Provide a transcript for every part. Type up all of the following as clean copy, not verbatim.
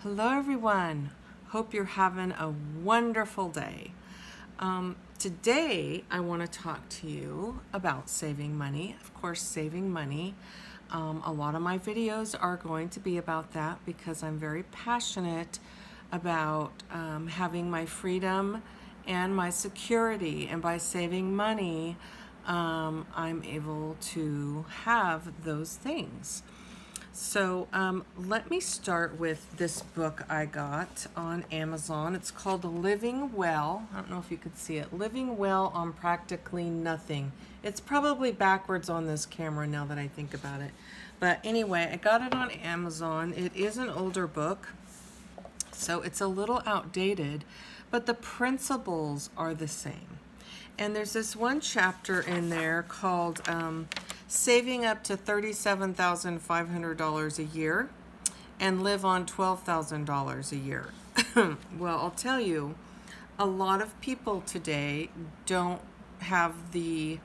Hello, everyone. Hope you're having a wonderful day. Today, I want to talk to you about saving money. Of course, saving money. A lot of my videos are going to be about that because I'm very passionate about having my freedom and my security. And by saving money, I'm able to have those things. So let me start with this book I got on Amazon. It's called Living Well. I don't know if you could see it. Living Well on Practically Nothing. It's probably backwards on this camera now that I think about it. But anyway, I got it on Amazon. It is an older book, so it's a little outdated, but the principles are the same. And there's this one chapter in there called Saving Up to $37,500 a year and Live on $12,000 a year. Well, I'll tell you, a lot of people today don't have the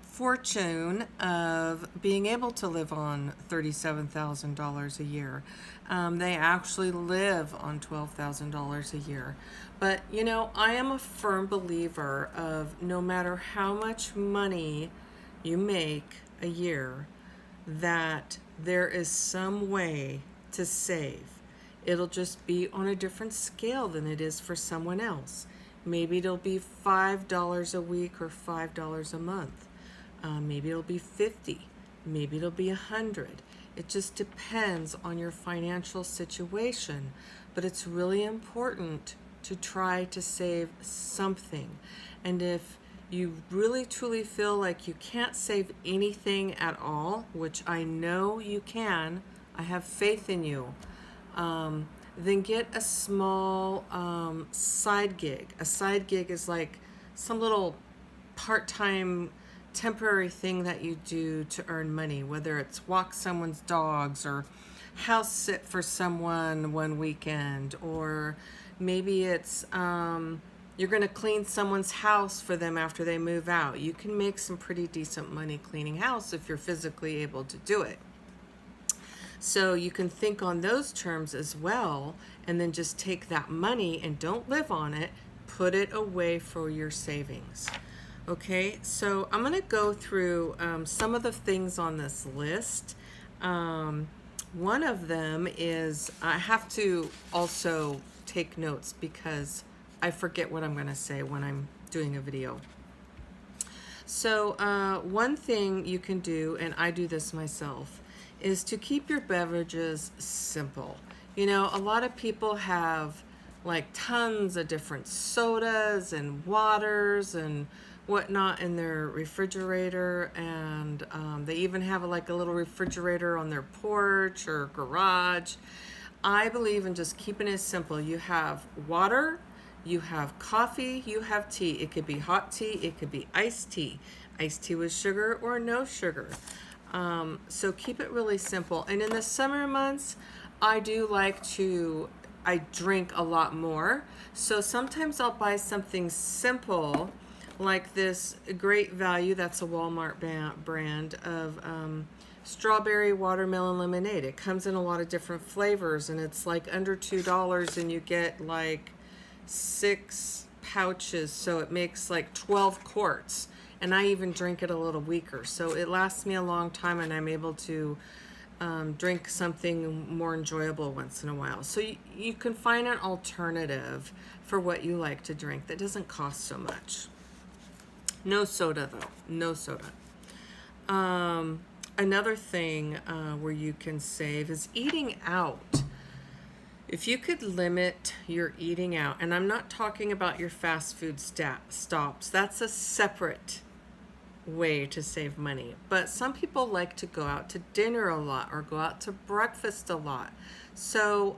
fortune of being able to live on $37,000 a year. They actually live on $12,000 a year. But you know, I am a firm believer of no matter how much money you make a year, that there is some way to save. It'll just be on a different scale than it is for someone else. Maybe it'll be $5 a week or $5 a month. Maybe it'll be 50, maybe it'll be 100. It just depends on your financial situation, but it's really important to try to save something. And if you really truly feel like you can't save anything at all, which I know you can, I have faith in you, then get a small side gig. A side gig is like some little part-time temporary thing that you do to earn money, whether it's walk someone's dogs or house sit for someone one weekend, or maybe it's you're going to clean someone's house for them after they move out. You can make some pretty decent money cleaning house if you're physically able to do it. So you can think on those terms as well, and then just take that money and don't live on it, put it away for your savings. Okay, so I'm going to go through some of the things on this list. One of them is, I have to also take notes because I forget what I'm going to say when I'm doing a video. So one thing you can do, and I do this myself, is to keep your beverages simple. You know, a lot of people have like tons of different sodas and waters and whatnot in their refrigerator, and they even have like a little refrigerator on their porch or garage. I believe in just keeping it simple. You have water, you have coffee, you have tea. It could be hot tea, it could be iced tea with sugar or no sugar. So keep it really simple. And in the summer months, I drink a lot more. So sometimes I'll buy something simple like this Great Value, that's a Walmart brand of strawberry watermelon lemonade. It comes in a lot of different flavors, and it's like under $2, and you get like 6 pouches, so it makes like 12 quarts. And I even drink it a little weaker, so it lasts me a long time, and I'm able to drink something more enjoyable once in a while. So you can find an alternative for what you like to drink that doesn't cost so much. No soda though, no soda. Another thing where you can save is eating out. If you could limit your eating out, and I'm not talking about your fast food stops, that's a separate way to save money. But some people like to go out to dinner a lot or go out to breakfast a lot. So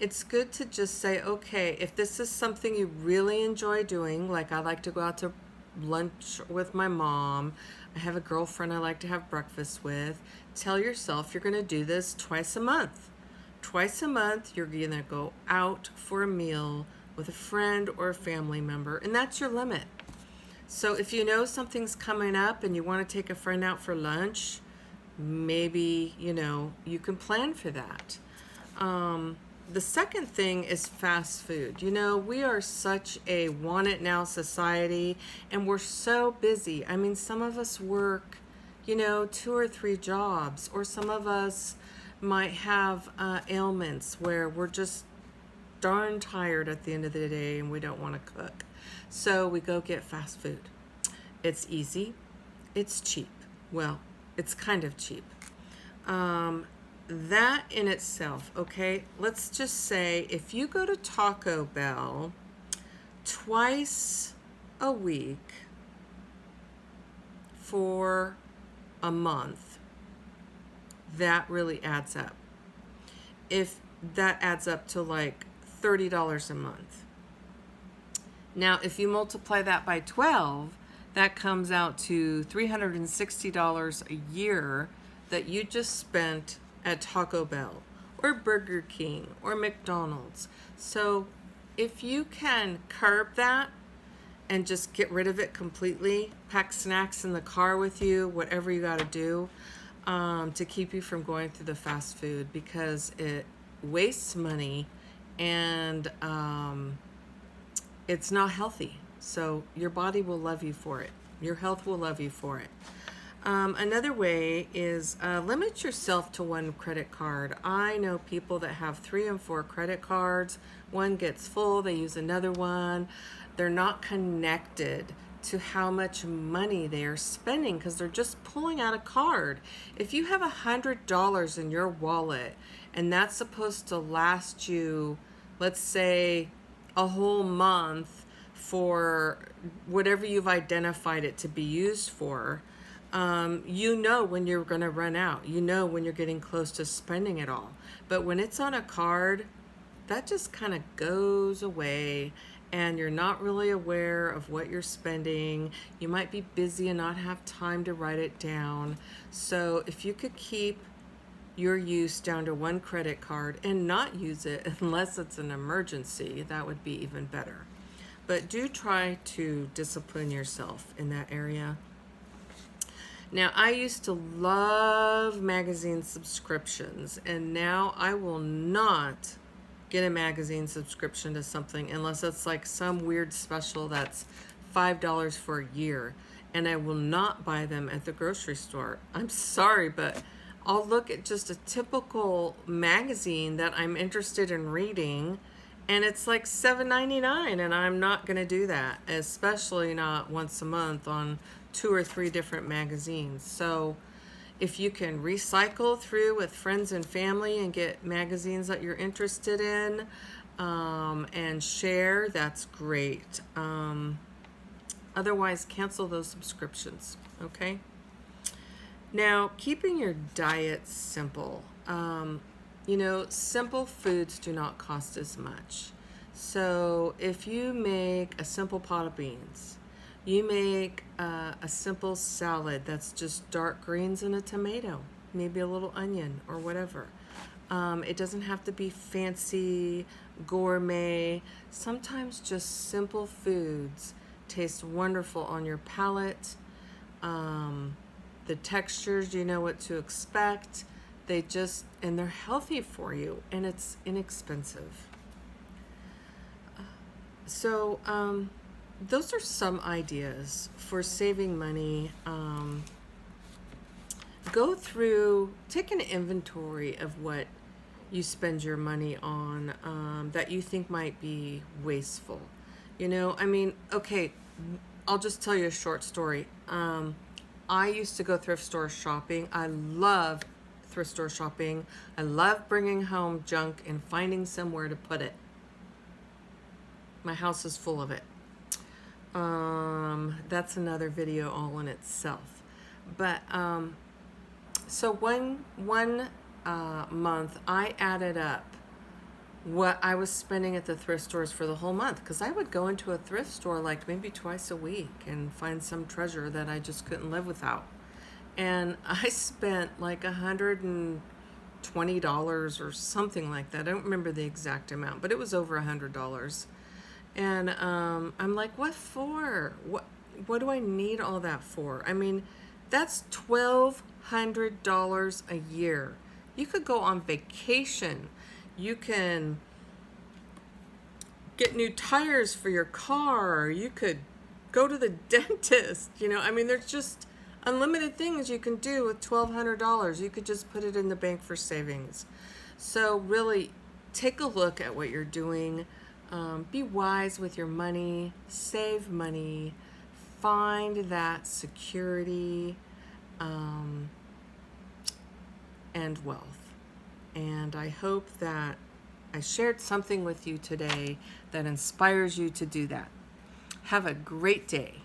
it's good to just say, okay, if this is something you really enjoy doing, like I like to go out to lunch with my mom, I have a girlfriend I like to have breakfast with, tell yourself you're going to do this twice a month. Twice a month, you're going to go out for a meal with a friend or a family member, and that's your limit. So if you know something's coming up and you want to take a friend out for lunch, maybe, you can plan for that. The second thing is fast food. We are such a want it now society, and we're so busy. I mean, some of us work, 2 or 3 jobs, or some of us might have ailments where we're just darn tired at the end of the day and we don't want to cook. So we go get fast food. It's easy, it's cheap. Well, it's kind of cheap. That in itself, okay, let's just say if you go to Taco Bell twice a week for a month, that really adds up. If that adds up to like $30 a month. Now, if you multiply that by 12, that comes out to $360 a year that you just spent at Taco Bell or Burger King or McDonald's. So if you can curb that and just get rid of it completely, pack snacks in the car with you, whatever you got to do to keep you from going through the fast food, because it wastes money and it's not healthy. So your body will love you for it. Your health will love you for it. Another way is limit yourself to one credit card. I know people that have 3 and 4 credit cards. One gets full, they use another one. They're not connected to how much money they are spending because they're just pulling out a card. If you have $100 in your wallet and that's supposed to last you, let's say, a whole month for whatever you've identified it to be used for, when you're going to run out. When you're getting close to spending it all. But when it's on a card, that just kind of goes away and you're not really aware of what you're spending. You might be busy and not have time to write it down. So if you could keep your use down to one credit card and not use it unless it's an emergency, that would be even better. But do try to discipline yourself in that area. Now, I used to love magazine subscriptions, and now I will not get a magazine subscription to something unless it's like some weird special that's $5 for a year, and I will not buy them at the grocery store. I'm sorry, but I'll look at just a typical magazine that I'm interested in reading, and it's like $7.99, and I'm not going to do that, especially not once a month on 2 or 3 different magazines. So if you can recycle through with friends and family and get magazines that you're interested in and share, that's great. Otherwise, cancel those subscriptions, okay? Now, keeping your diet simple. Simple foods do not cost as much. So if you make a simple pot of beans, you make a simple salad that's just dark greens and a tomato, maybe a little onion or whatever. It doesn't have to be fancy, gourmet. Sometimes just simple foods taste wonderful on your palate. The textures, you know what to expect. And they're healthy for you, and it's inexpensive. So those are some ideas for saving money. Take an inventory of what you spend your money on that you think might be wasteful. Okay, I'll just tell you a short story. I used to go thrift store shopping. I love thrift store shopping. I love bringing home junk and finding somewhere to put it. My house is full of it. That's another video all in itself. But so one month I added up what I was spending at the thrift stores for the whole month, because I would go into a thrift store like maybe twice a week and find some treasure that I just couldn't live without. And I spent like $120 or something like that. I don't remember the exact amount, but it was over $100. And I'm like, what for? What do I need all that for? I mean, that's $1,200 $1,200 a year. You could go on vacation. You can get new tires for your car. You could go to the dentist. I mean, there's just unlimited things you can do with $1,200. You could just put it in the bank for savings. So really take a look at what you're doing. Be wise with your money, save money, find that security and wealth. And I hope that I shared something with you today that inspires you to do that. Have a great day.